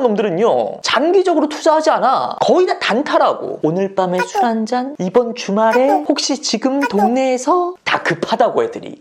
하는 놈들은요 장기적으로 투자하지 않아. 거의 다 단타라고. 오늘 밤에 술 한잔, 이번 주말에 혹시 지금 동네에서 다 급하다고 애들이.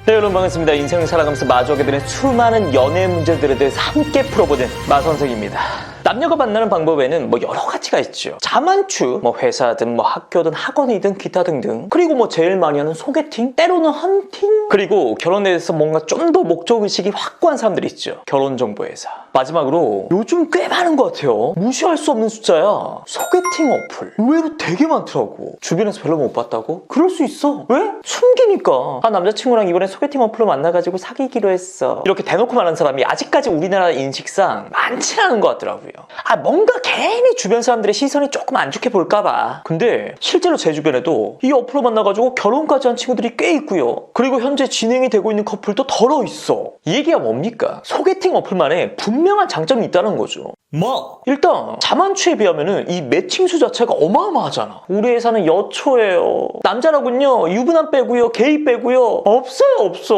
네, 여러분 반갑습니다. 인생을 살아가면서 마주하게 되는 수많은 연애 문제들에 대해서 함께 풀어보는 마선생입니다. 남녀가 만나는 방법에는 뭐 여러 가지가 있죠. 자만추, 뭐 회사든 뭐 학교든 학원이든 기타 등등. 그리고 뭐 제일 많이 하는 소개팅, 때로는 헌팅. 그리고 결혼에 대해서 뭔가 좀 더 목적의식이 확고한 사람들이 있죠. 결혼정보회사. 마지막으로 요즘 꽤 많은 것 같아요. 무시할 수 없는 숫자야. 소개팅 어플. 의외로 되게 많더라고. 주변에서 별로 못 봤다고? 그럴 수 있어. 왜? 숨기니까. 남자친구랑 이번에 소개팅 어플로 만나가지고 사귀기로 했어. 이렇게 대놓고 말하는 사람이 아직까지 우리나라 인식상 많지 않은 것 같더라고요. 뭔가 괜히 주변 사람들의 시선이 조금 안 좋게 볼까봐. 근데 실제로 제 주변에도 이 어플로 만나가지고 결혼까지 한 친구들이 꽤 있고요. 그리고 현재 진행이 되고 있는 커플도 덜어 있어. 이 얘기가 뭡니까? 소개팅 어플만에 분명한 장점이 있다는 거죠. 뭐? 일단 자만추에 비하면은 이 매칭 수 자체가 어마어마하잖아. 우리 회사는 여초예요. 남자라군요. 유부남 빼고요. 게이 빼고요. 없어요, 없어.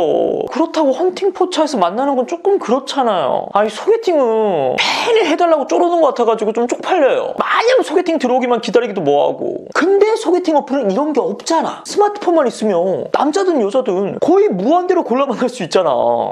그렇다고 헌팅 포차에서 만나는 건 조금 그렇잖아요. 아니 소개팅은 괜히 해달라고 쪼르는 것 같아가지고 좀 쪽팔려요. 마냥 소개팅 들어오기만 기다리기도 뭐하고. 근데 소개팅 어플은 이런 게 없잖아. 스마트폰만 있으면 남자든 여자든 거의 무한대로 골라 만날 수 있잖아.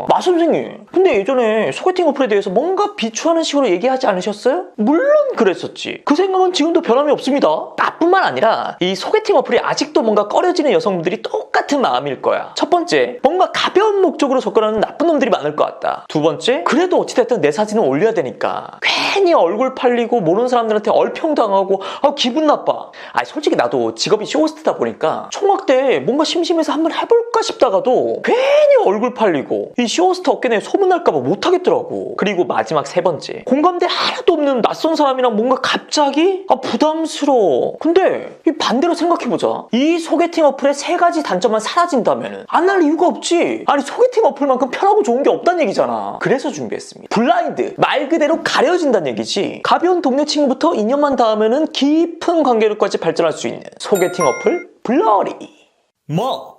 마선생님, 근데 예전에 소개팅 어플에 대해서 뭔가 비추하는 식으로 얘기하지 않으셨어요? 물론 그랬었지. 그 생각은 지금도 변함이 없습니다. 나뿐만 아니라 이 소개팅 어플이 아직도 뭔가 꺼려지는 여성분들이 똑같은 마음일 거야. 첫 번째, 뭔가 가벼운 목적으로 접근하는 나쁜 놈들이 많을 것 같다. 두 번째, 그래도 어찌됐든 내 사진을 올려야 되니까 괜히 얼굴 팔리고 모르는 사람들한테 얼평당하고 기분 나빠. 솔직히 나도 직업이 쇼호스트다 보니까 총각 때 뭔가 심심해서 한번 해볼까 싶다가도 괜히 얼굴 팔리고 이 쇼호스트 업계내에 소문날까봐 못하겠더라고. 그리고 마지막 세 번째, 공감대 하나도 없는 낯선 사람이랑 뭔가 갑자기 부담스러워. 근데 이 반대로 생각해보자. 이 소개팅 어플의 세 가지 단점만 사라진다면 안 할 이유가 없지. 아니 소개팅 어플만큼 편하고 좋은 게 없다는 얘기잖아. 그래서 준비했습니다. 블라인드, 말 그대로 가려진다는 얘기지. 가벼운 동네 친구부터 2년만 닿으면 깊은 관계로까지 발전할 수 있는 소개팅 어플 블러리. 뭐?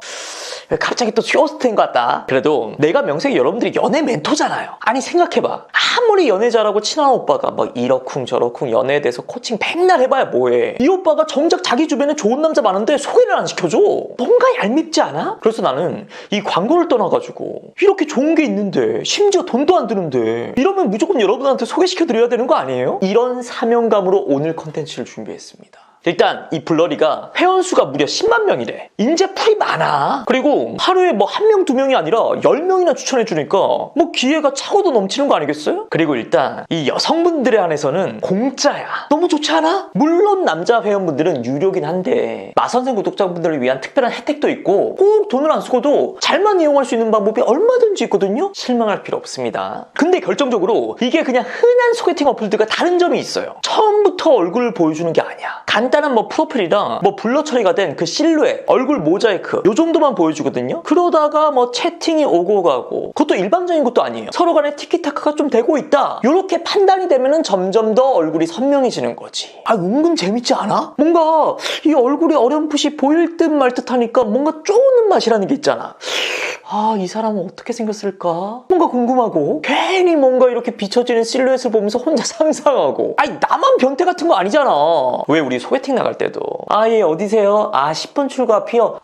갑자기 또 쇼호스트인 것 같다. 그래도 내가 명색이 여러분들이 연애 멘토잖아요. 아니 생각해봐. 아무리 연애 잘하고 친한 오빠가 뭐 이러쿵 저러쿵 연애에 대해서 코칭 백날 해봐야 뭐해. 이 오빠가 정작 자기 주변에 좋은 남자 많은데 소개를 안 시켜줘. 뭔가 얄밉지 않아? 그래서 나는 이 광고를 떠나가지고 이렇게 좋은 게 있는데 심지어 돈도 안 드는데 이러면 무조건 여러분한테 소개시켜드려야 되는 거 아니에요? 이런 사명감으로 오늘 컨텐츠를 준비했습니다. 일단 이 블러리가 회원수가 무려 10만 명이래. 인재 풀이 많아. 그리고 하루에 뭐 1명, 2명이 아니라 10명이나 추천해주니까 뭐 기회가 차고도 넘치는 거 아니겠어요? 그리고 일단 이 여성분들에 한해서는 공짜야. 너무 좋지 않아? 물론 남자 회원분들은 유료긴 한데 마선생 구독자분들을 위한 특별한 혜택도 있고 꼭 돈을 안 쓰고도 잘만 이용할 수 있는 방법이 얼마든지 있거든요. 실망할 필요 없습니다. 근데 결정적으로 이게 그냥 흔한 소개팅 어플들과 다른 점이 있어요. 처음부터 얼굴을 보여주는 게 아니야. 간단한 뭐 프로필이랑 뭐 블러 처리가 된 그 실루엣, 얼굴 모자이크 요 정도만 보여주거든요. 그러다가 뭐 채팅이 오고 가고, 그것도 일방적인 것도 아니에요. 서로 간에 티키타카가 좀 되고 있다, 요렇게 판단이 되면은 점점 더 얼굴이 선명해지는 거지. 은근 재밌지 않아? 뭔가 이 얼굴이 어렴풋이 보일 듯 말 듯 하니까 뭔가 쪼는 맛이라는 게 있잖아. 이 사람은 어떻게 생겼을까? 뭔가 궁금하고, 괜히 뭔가 이렇게 비춰지는 실루엣을 보면서 혼자 상상하고. 나만 변태 같은 거 아니잖아. 왜 우리 소개팅 나갈 때도 예 어디세요? 10분 출구 앞이요.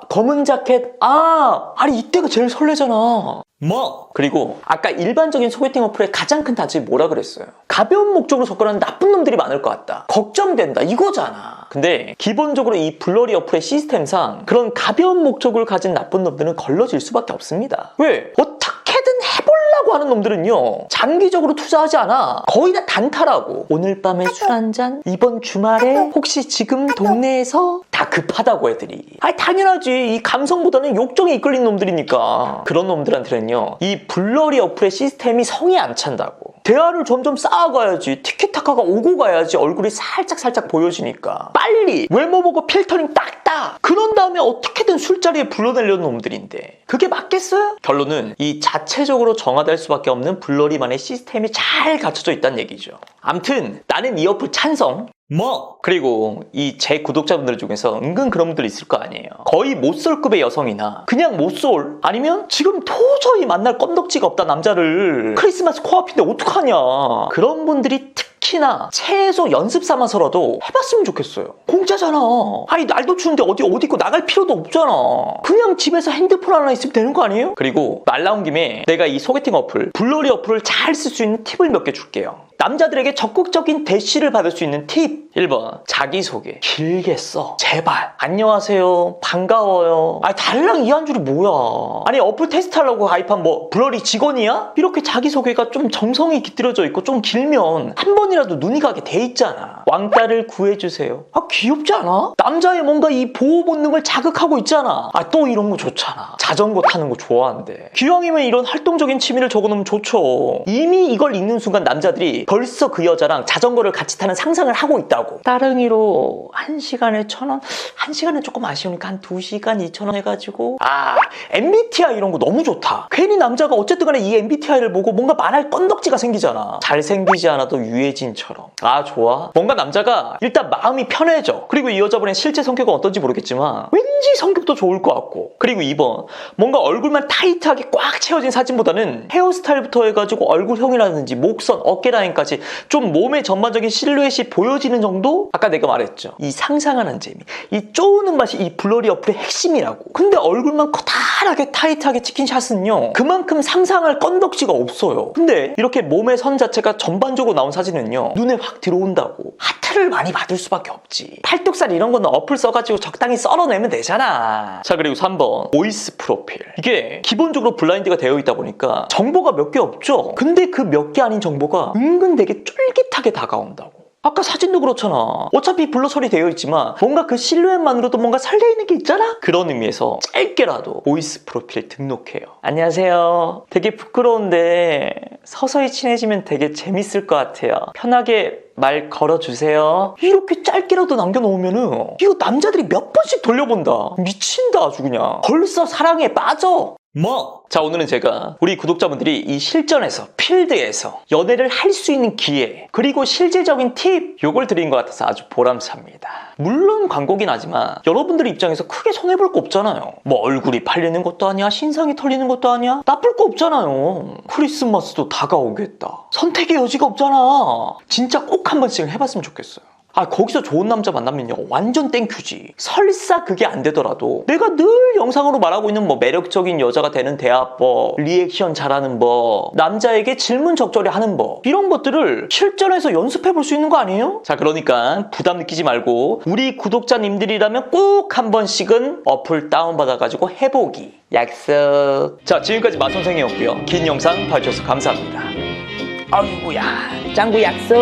검은 자켓. 아니 이때가 제일 설레잖아. 뭐? 그리고 아까 일반적인 소개팅 어플의 가장 큰 단점이 뭐라 그랬어요? 가벼운 목적으로 접근하는 나쁜 놈들이 많을 것 같다. 걱정된다 이거잖아. 근데 기본적으로 이 블러리 어플의 시스템상 그런 가벼운 목적을 가진 나쁜 놈들은 걸러질 수밖에 없습니다. 왜? 어떻게든 해보려고 하는 놈들은요 장기적으로 투자하지 않아. 거의 다 단타라고. 오늘 밤에 술 한잔, 이번 주말에 혹시 지금 동네에서 다 급하다고 애들이. 당연하지. 이 감성보다는 욕정에 이끌린 놈들이니까. 그런 놈들한테는요 이 블러리 어플의 시스템이 성에 안 찬다고. 대화를 점점 쌓아가야지. 티키타카가 오고 가야지 얼굴이 살짝 보여지니까. 빨리 외모 보고 필터링 딱딱. 그런 다음에 어떻게든 술자리에 불러내려는 놈들인데 그게 맞겠어요? 결론은 이 자체적으로 정화될 수밖에 없는 블러리만의 시스템이 잘 갖춰져 있다는 얘기죠. 암튼 나는 이 어플 찬성. 그리고 이 제 구독자분들 중에서 은근 그런 분들 있을 거 아니에요. 거의 모쏠급의 여성이나 그냥 모쏠 아니면 지금 도저히 만날 껌덕지가 없다 남자를 크리스마스 코앞인데 어떡하냐 그런 분들이 특히나 최소 연습 삼아서라도 해봤으면 좋겠어요. 공짜잖아. 아니 날도 추운데 어디 입고 나갈 필요도 없잖아. 그냥 집에서 핸드폰 하나 있으면 되는 거 아니에요? 그리고 말 나온 김에 내가 이 소개팅 어플 블러리 어플을 잘 쓸 수 있는 팁을 몇 개 줄게요. 남자들에게 적극적인 대시를 받을 수 있는 팁 1번 자기소개 길게 써 제발 안녕하세요 반가워요 아니 달랑 이 한 줄이 뭐야 아니 어플 테스트하려고 가입한 뭐 블러리 직원이야? 이렇게 자기소개가 좀 정성이 깃들여져 있고 좀 길면 한 번이라도 눈이 가게 돼 있잖아. 왕따를 구해주세요. 아 귀엽지 않아? 남자의 뭔가 이 보호 본능을 자극하고 있잖아. 아 또 이런 거 좋잖아. 자전거 타는 거 좋아한대. 기왕이면 이런 활동적인 취미를 적어놓으면 좋죠. 이미 이걸 읽는 순간 남자들이 벌써 그 여자랑 자전거를 같이 타는 상상을 하고 있다고. 따릉이로 1시간에 1,000원? 1시간은 조금 아쉬우니까 한 2시간 2,000원 해가지고 MBTI 이런 거 너무 좋다. 괜히 남자가 어쨌든 간에 이 MBTI를 보고 뭔가 말할 건덕지가 생기잖아. 잘생기지 않아도 유해진처럼. 아 좋아. 뭔가 남자가 일단 마음이 편해져. 그리고 이 여자분의 실제 성격은 어떤지 모르겠지만 왠지 성격도 좋을 것 같고. 그리고 2번 뭔가 얼굴만 타이트하게 꽉 채워진 사진보다는 헤어스타일부터 해가지고 얼굴형이라든지 목선, 어깨 라인까지 좀 몸의 전반적인 실루엣이 보여지는 정도? 아까 내가 말했죠. 이 상상하는 재미, 이 쪼우는 맛이 이 블러리 어플의 핵심이라고. 근데 얼굴만 커다랗게 타이트하게 찍힌 샷은요 그만큼 상상할 건덕지가 없어요. 근데 이렇게 몸의 선 자체가 전반적으로 나온 사진은요 눈에 확 들어온다고. 하트를 많이 받을 수밖에 없지. 팔뚝살 이런 거는 어플 써가지고 적당히 썰어내면 되잖아. 자 그리고 3번 보이스 프로필. 이게 기본적으로 블라인드가 되어 있다 보니까 정보가 몇 개 없죠. 근데 그 몇 개 아닌 정보가 은근 되게 쫄깃하게 다가온다고. 아까 사진도 그렇잖아. 어차피 블러 처리되어 있지만 뭔가 그 실루엣만으로도 뭔가 설레이는 게 있잖아? 그런 의미에서 짧게라도 보이스 프로필 등록해요. 안녕하세요. 되게 부끄러운데 서서히 친해지면 되게 재밌을 것 같아요. 편하게 말 걸어주세요. 이렇게 짧게라도 남겨놓으면은 이거 남자들이 몇 번씩 돌려본다. 미친다 아주 그냥. 벌써 사랑에 빠져. 자 오늘은 제가 우리 구독자분들이 이 실전에서 필드에서 연애를 할 수 있는 기회 그리고 실질적인 팁 요걸 드린 것 같아서 아주 보람찹니다. 물론 광고긴 하지만 여러분들 입장에서 크게 손해볼 거 없잖아요. 뭐 얼굴이 팔리는 것도 아니야 신상이 털리는 것도 아니야 나쁠 거 없잖아요. 크리스마스도 다가오겠다. 선택의 여지가 없잖아. 진짜 꼭 한 번씩은 해봤으면 좋겠어요. 거기서 좋은 남자 만나면요 완전 땡큐지. 설사 그게 안 되더라도 내가 늘 영상으로 말하고 있는 뭐 매력적인 여자가 되는 대화법, 리액션 잘하는 법, 남자에게 질문 적절히 하는 법 이런 것들을 실전에서 연습해 볼 수 있는 거 아니에요? 자 그러니까 부담 느끼지 말고 우리 구독자님들이라면 꼭 한 번씩은 어플 다운받아가지고 해보기 약속. 자 지금까지 마선생이었고요. 긴 영상 봐주셔서 감사합니다. 아이고야 짱구 약속.